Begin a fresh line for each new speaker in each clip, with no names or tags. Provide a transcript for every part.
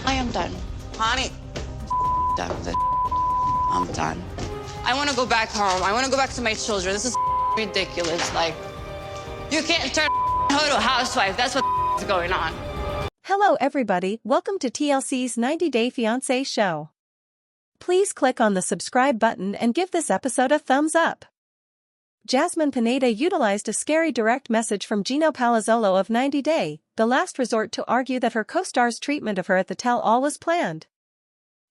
I am done.
Honey,
Done with it. I'm done.
I want to go back home. I want to go back to my children. This is ridiculous. Like, you can't turn her to a housewife. That's what's going on.
Hello everybody, welcome to TLC's 90-Day Fiancé show. Please click on the subscribe button and give this episode a thumbs up. Jasmine Pineda utilized a scary direct message from Gino Palazzolo of 90 Day, The Last Resort, to argue that her co-star's treatment of her at the tell-all was planned.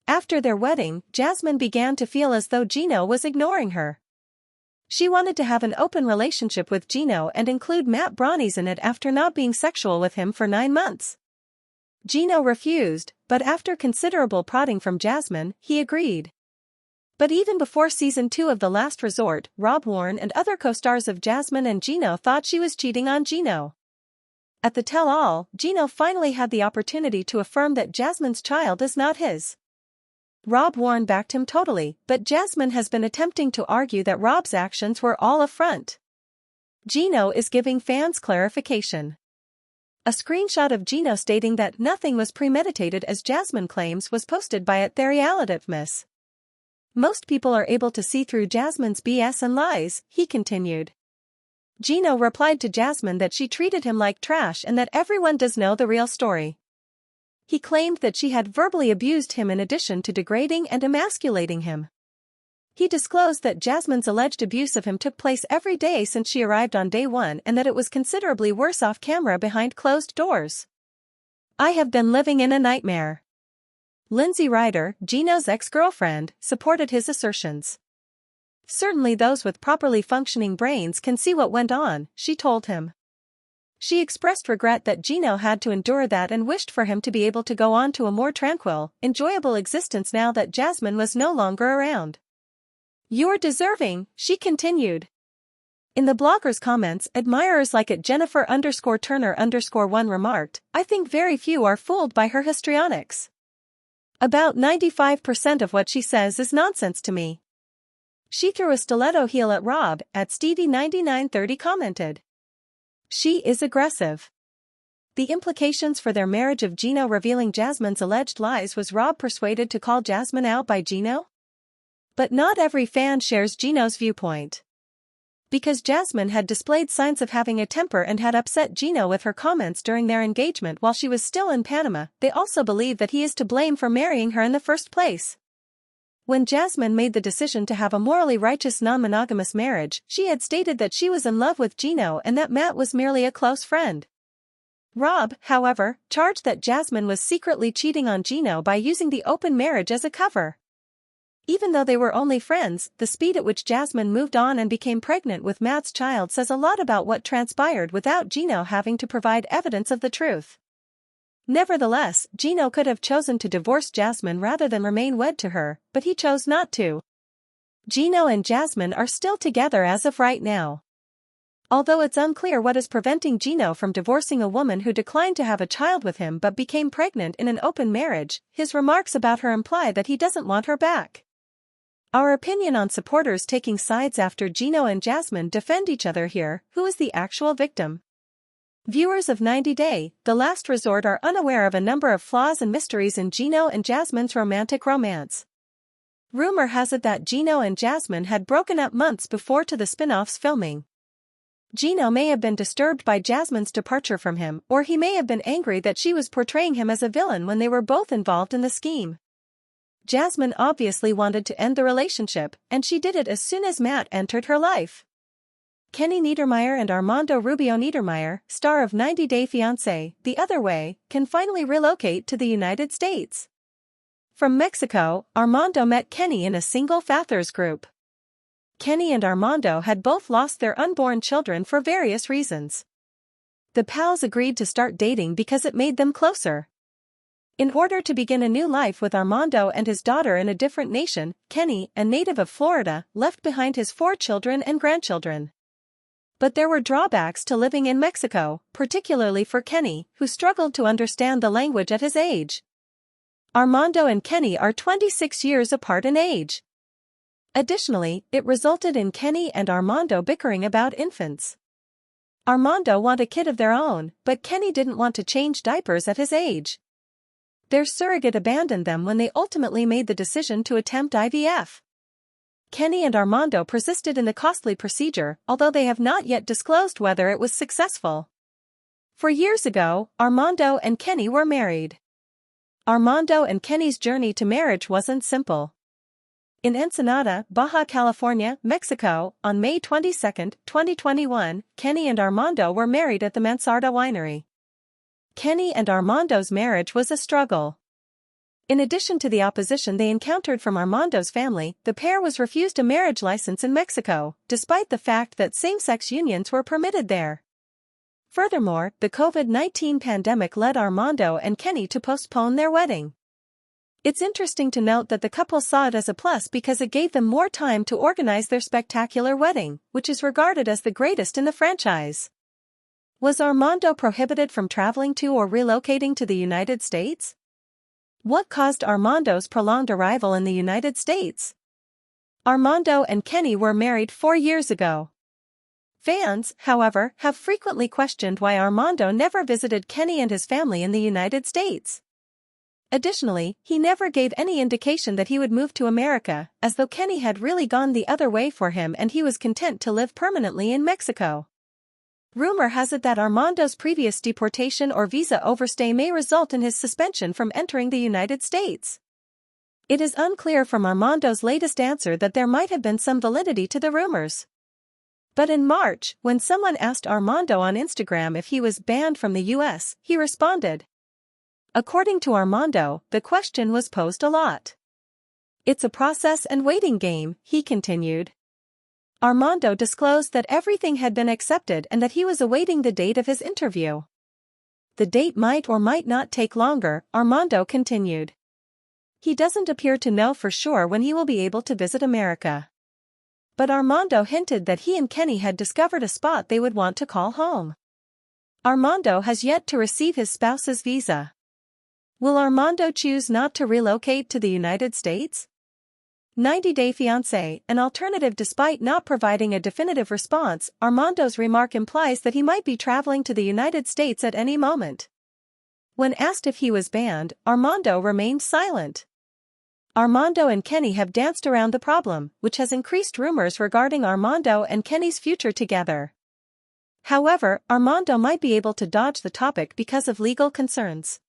After their wedding, Jasmine began to feel as though Gino was ignoring her. She wanted to have an open relationship with Gino and include Matt Brownies in it after not being sexual with him for 9 months. Gino refused, but after considerable prodding from Jasmine, he agreed. But even before season 2 of The Last Resort, Rob Warren and other co-stars of Jasmine and Gino thought she was cheating on Gino. At the tell-all, Gino finally had the opportunity to affirm that Jasmine's child is not his. Rob Warren backed him totally, but Jasmine has been attempting to argue that Rob's actions were all a front. Gino is giving fans clarification. A screenshot of Gino stating that nothing was premeditated, as Jasmine claims, was posted by authoritative. Most people are able to see through Jasmine's BS and lies, he continued. Gino replied to Jasmine that she treated him like trash and that everyone does know the real story. He claimed that she had verbally abused him in addition to degrading and emasculating him. He disclosed that Jasmine's alleged abuse of him took place every day since she arrived on day 1 and that it was considerably worse off camera behind closed doors. "I have been living in a nightmare." Lindsay Ryder, Gino's ex-girlfriend, supported his assertions. "Certainly those with properly functioning brains can see what went on," she told him. She expressed regret that Gino had to endure that and wished for him to be able to go on to a more tranquil, enjoyable existence now that Jasmine was no longer around. "You're deserving," she continued. In the blogger's comments, admirers like at Jennifer_Turner_1 remarked, "I think very few are fooled by her histrionics. About 95% of what she says is nonsense to me." She threw a stiletto heel at Rob, at Steedy9930 commented. "She is aggressive." The implications for their marriage of Gino revealing Jasmine's alleged lies. Was Rob persuaded to call Jasmine out by Gino? But not every fan shares Gino's viewpoint. Because Jasmine had displayed signs of having a temper and had upset Gino with her comments during their engagement while she was still in Panama, they also believe that he is to blame for marrying her in the first place. When Jasmine made the decision to have a morally righteous non-monogamous marriage, she had stated that she was in love with Gino and that Matt was merely a close friend. Rob, however, charged that Jasmine was secretly cheating on Gino by using the open marriage as a cover. Even though they were only friends, the speed at which Jasmine moved on and became pregnant with Matt's child says a lot about what transpired without Gino having to provide evidence of the truth. Nevertheless, Gino could have chosen to divorce Jasmine rather than remain wed to her, but he chose not to. Gino and Jasmine are still together as of right now. Although it's unclear what is preventing Gino from divorcing a woman who declined to have a child with him but became pregnant in an open marriage, his remarks about her imply that he doesn't want her back. Our opinion on supporters taking sides after Gino and Jasmine defend each other here: who is the actual victim? Viewers of 90 Day, The Last Resort are unaware of a number of flaws and mysteries in Gino and Jasmine's romantic romance. Rumor has it that Gino and Jasmine had broken up months before to the spin-off's filming. Gino may have been disturbed by Jasmine's departure from him, or he may have been angry that she was portraying him as a villain when they were both involved in the scheme. Jasmine obviously wanted to end the relationship, and she did it as soon as Matt entered her life. Kenny Niedermeyer and Armando Rubio Niedermeyer, star of 90 Day Fiancé, The Other Way, can finally relocate to the United States. From Mexico, Armando met Kenny in a single fathers group. Kenny and Armando had both lost their unborn children for various reasons. The pals agreed to start dating because it made them closer. In order to begin a new life with Armando and his daughter in a different nation, Kenny, a native of Florida, left behind his 4 children and grandchildren. But there were drawbacks to living in Mexico, particularly for Kenny, who struggled to understand the language at his age. Armando and Kenny are 26 years apart in age. Additionally, it resulted in Kenny and Armando bickering about infants. Armando wanted a kid of their own, but Kenny didn't want to change diapers at his age. Their surrogate abandoned them when they ultimately made the decision to attempt IVF. Kenny and Armando persisted in the costly procedure, although they have not yet disclosed whether it was successful. 4 years ago, Armando and Kenny were married. Armando and Kenny's journey to marriage wasn't simple. In Ensenada, Baja California, Mexico, on May 22, 2021, Kenny and Armando were married at the Mansarda Winery. Kenny and Armando's marriage was a struggle. In addition to the opposition they encountered from Armando's family, the pair was refused a marriage license in Mexico, despite the fact that same-sex unions were permitted there. Furthermore, the COVID-19 pandemic led Armando and Kenny to postpone their wedding. It's interesting to note that the couple saw it as a plus because it gave them more time to organize their spectacular wedding, which is regarded as the greatest in the franchise. Was Armando prohibited from traveling to or relocating to the United States? What caused Armando's prolonged arrival in the United States? Armando and Kenny were married 4 years ago. Fans, however, have frequently questioned why Armando never visited Kenny and his family in the United States. Additionally, he never gave any indication that he would move to America, as though Kenny had really gone the other way for him and he was content to live permanently in Mexico. Rumor has it that Armando's previous deportation or visa overstay may result in his suspension from entering the United States. It is unclear from Armando's latest answer that there might have been some validity to the rumors. But in March, when someone asked Armando on Instagram if he was banned from the US, he responded. According to Armando, the question was posed a lot. It's a process and waiting game, he continued. Armando disclosed that everything had been accepted and that he was awaiting the date of his interview. The date might or might not take longer, Armando continued. He doesn't appear to know for sure when he will be able to visit America. But Armando hinted that he and Kenny had discovered a spot they would want to call home. Armando has yet to receive his spouse's visa. Will Armando choose not to relocate to the United States? 90 Day Fiancé, an alternative. Despite not providing a definitive response, Armando's remark implies that he might be traveling to the United States at any moment. When asked if he was banned, Armando remained silent. Armando and Kenny have danced around the problem, which has increased rumors regarding Armando and Kenny's future together. However, Armando might be able to dodge the topic because of legal concerns.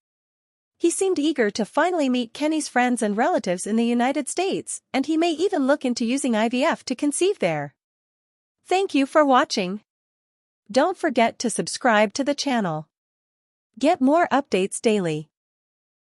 He seemed eager to finally meet Kenny's friends and relatives in the United States, and he may even look into using IVF to conceive there. Thank you for watching. Don't forget to subscribe to the channel. Get more updates daily.